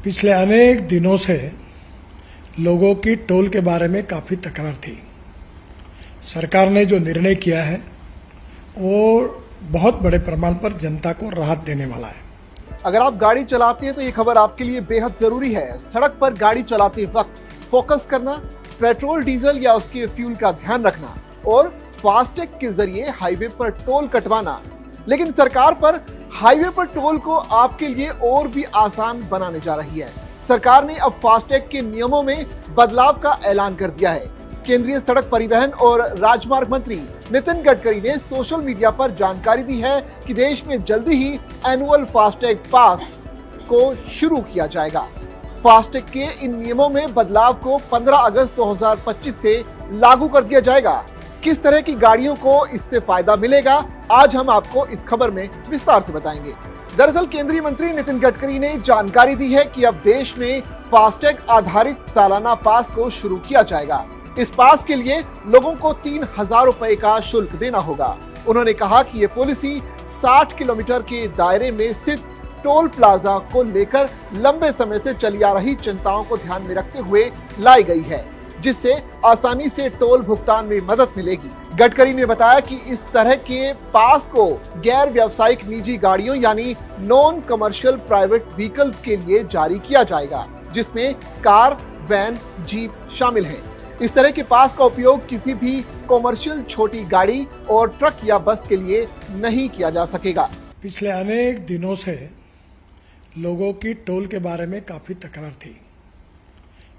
पिछले अनेक दिनों से लोगों की टोल के बारे में काफ़ी तकरार थी। सरकार ने जो निर्णय किया है वो बहुत बड़े प्रमाण पर जनता को राहत देने वाला है। अगर आप गाड़ी चलाते हैं तो ये खबर आपके लिए बेहद जरूरी है। सड़क पर गाड़ी चलाते वक्त फोकस करना, पेट्रोल डीजल या उसके फ्यूल का ध्यान रखना और फास्टैग के जरिए हाईवे पर टोल कटवाना। लेकिन सरकार पर हाईवे पर टोल को आपके लिए और भी आसान बनाने जा रही है। सरकार ने अब फास्टैग के नियमों में बदलाव का ऐलान कर दिया है। केंद्रीय सड़क परिवहन और राजमार्ग मंत्री नितिन गडकरी ने सोशल मीडिया पर जानकारी दी है कि देश में जल्दी ही एनुअल फास्टैग पास को शुरू किया जाएगा। फास्टैग के इन नियमों में बदलाव को 15 अगस्त 2025 से लागू कर दिया जाएगा। किस तरह की गाड़ियों को इससे फायदा मिलेगा, आज हम आपको इस खबर में विस्तार से बताएंगे। दरअसल केंद्रीय मंत्री नितिन गडकरी ने जानकारी दी है कि अब देश में फास्टैग आधारित सालाना पास को शुरू किया जाएगा। इस पास के लिए लोगों को 3,000 रुपए का शुल्क देना होगा। उन्होंने कहा कि ये पॉलिसी 60 किलोमीटर के दायरे में स्थित टोल प्लाजा को लेकर लंबे समय से चली आ रही चिंताओं को ध्यान में रखते हुए लाई गई है, जिससे आसानी से टोल भुगतान में मदद मिलेगी। गडकरी ने बताया कि इस तरह के पास को गैर व्यावसायिक निजी गाड़ियों यानी नॉन कमर्शियल प्राइवेट व्हीकल्स के लिए जारी किया जाएगा, जिसमें कार, वैन, जीप शामिल हैं। इस तरह के पास का उपयोग किसी भी कमर्शियल छोटी गाड़ी और ट्रक या बस के लिए नहीं किया जा सकेगा। पिछले अनेक दिनों से लोगों की टोल के बारे में काफ़ी तकरार थी।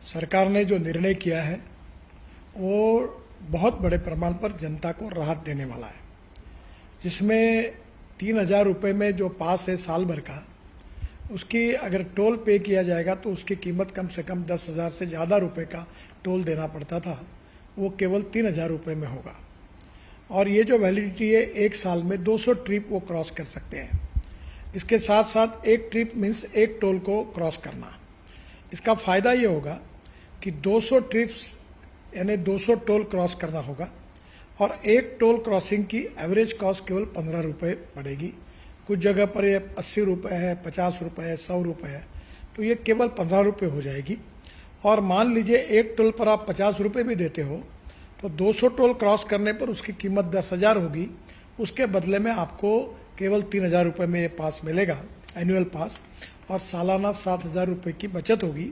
सरकार ने जो निर्णय किया है वो बहुत बड़े प्रमाण पर जनता को राहत देने वाला है, जिसमें 3,000 रुपये में जो पास है साल भर का, उसकी अगर टोल पे किया जाएगा तो उसकी कीमत कम से कम 10,000 से ज़्यादा रुपए का टोल देना पड़ता था, वो केवल 3,000 रुपये में होगा। और ये जो वैलिडिटी है 1 साल में 200 ट्रिप वो क्रॉस कर सकते हैं। इसके साथ साथ एक ट्रिप मीन्स एक टोल को क्रॉस करना। इसका फ़ायदा ये होगा कि 200 ट्रिप्स यानी 200 टोल क्रॉस करना होगा और एक टोल क्रॉसिंग की एवरेज कॉस्ट केवल 15 रुपये पड़ेगी। कुछ जगह पर ये 80 रुपये है, 50 रुपये है, 100 रुपये है, तो ये केवल 15 रुपये हो जाएगी। और मान लीजिए एक टोल पर आप 50 रुपये भी देते हो तो 200 टोल क्रॉस करने पर उसकी कीमत 10,000 होगी। उसके बदले में आपको केवल 3,000 रुपये में ये पास मिलेगा, एनुअल पास, और सालाना 7,000 रुपये की बचत होगी।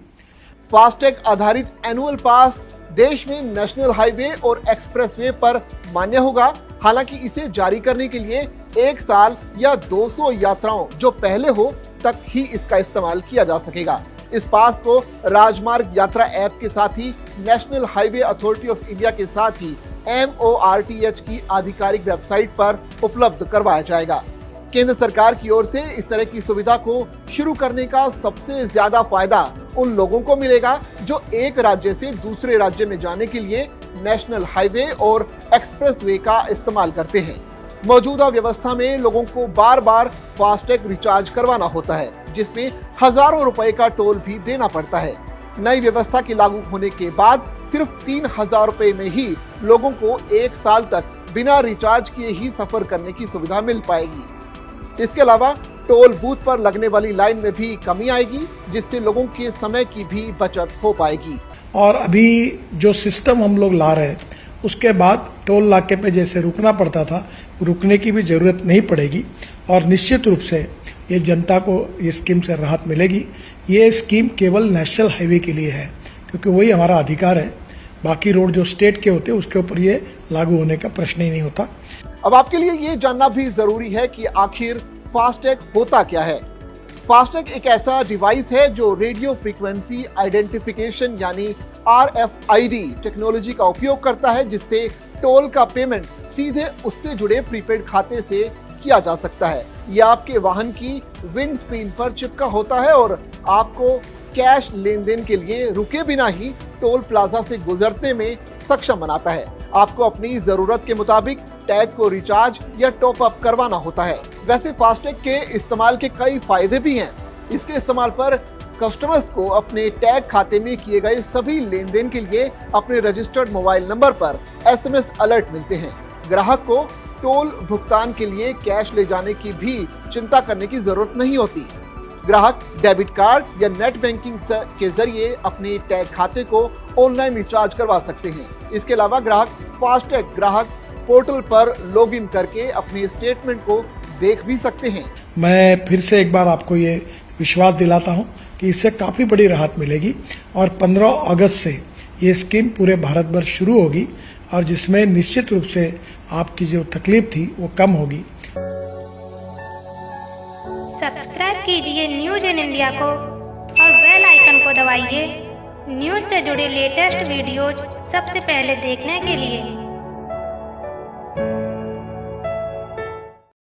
फास्टैग आधारित एनुअल पास देश में नेशनल हाईवे और एक्सप्रेसवे पर मान्य होगा। हालांकि इसे जारी करने के लिए 1 साल या 200 यात्राओं जो पहले हो तक ही इसका इस्तेमाल किया जा सकेगा। इस पास को राजमार्ग यात्रा ऐप के साथ ही National Highway Authority of India के साथ ही MORTH की आधिकारिक वेबसाइट पर उपलब्ध करवाया जाएगा। केंद्र सरकार की ओर से इस तरह की सुविधा को शुरू करने का सबसे ज्यादा फायदा उन लोगों को मिलेगा जो एक राज्य से दूसरे राज्य में जाने के लिए नेशनल हाईवे और एक्सप्रेसवे का इस्तेमाल करते हैं। मौजूदा व्यवस्था में लोगों को बार बार फास्टैग रिचार्ज करवाना होता है, जिसमें हजारों रुपए का टोल भी देना पड़ता है। नई व्यवस्था के लागू होने के बाद सिर्फ 3,000 रुपए में ही लोगों को 1 साल तक बिना रिचार्ज किए ही सफर करने की सुविधा मिल पाएगी। इसके अलावा टोल बूथ पर लगने वाली लाइन में भी कमी आएगी, जिससे लोगों के समय की भी बचत हो पाएगी। और अभी जो सिस्टम हम लोग ला रहे हैं उसके बाद टोल नाके पे जैसे रुकना पड़ता था, रुकने की भी जरूरत नहीं पड़ेगी और निश्चित रूप से ये जनता को ये स्कीम से राहत मिलेगी। ये स्कीम केवल नेशनल हाईवे के लिए है, क्योंकि वही हमारा अधिकार है। बाकी रोड जो स्टेट के होते हैं उसके ऊपर ये लागू होने का प्रश्न ही नहीं होता। अब आपके लिए ये जानना भी जरूरी है कि आखिर फास्टैग होता क्या है। फास्टैग एक ऐसा डिवाइस है जो रेडियो फ्रीक्वेंसी आइडेंटिफिकेशन यानी RFID टेक्नोलॉजी का उपयोग करता है, जिससे टोल का पेमेंट सीधे उससे जुड़े प्रीपेड खाते से किया जा सकता है। यह आपके वाहन की विंड स्क्रीन पर चिपका होता है और आपको कैश लेन देन के लिए रुके बिना ही टोल प्लाजा से गुजरने में सक्षम बनाता है। आपको अपनी जरूरत के मुताबिक टैग को रिचार्ज या टॉप अप करवाना होता है। वैसे फास्टैग के इस्तेमाल के कई फायदे भी हैं। इसके इस्तेमाल पर कस्टमर्स को अपने टैग खाते में किए गए सभी लेन देन के लिए अपने रजिस्टर्ड मोबाइल नंबर पर SMS अलर्ट मिलते हैं। ग्राहक को टोल भुगतान के लिए कैश ले जाने की भी चिंता करने की जरूरत नहीं होती। ग्राहक डेबिट कार्ड या नेट बैंकिंग के जरिए अपने टैग खाते को ऑनलाइन रिचार्ज करवा सकते हैं। इसके अलावा ग्राहक फास्टैग ग्राहक पोर्टल पर लॉगिन करके अपने स्टेटमेंट को देख भी सकते हैं। मैं फिर से एक बार आपको ये विश्वास दिलाता हूं कि इससे काफी बड़ी राहत मिलेगी और 15 अगस्त से ये स्कीम पूरे भारत भर शुरू होगी और जिसमें निश्चित रूप से आपकी जो तकलीफ थी वो कम होगी। सब्सक्राइब कीजिए न्यूज इन इंडिया को और बेल आइकन को दबाइए न्यूज से जुड़े लेटेस्ट वीडियोज सबसे पहले देखने के लिए।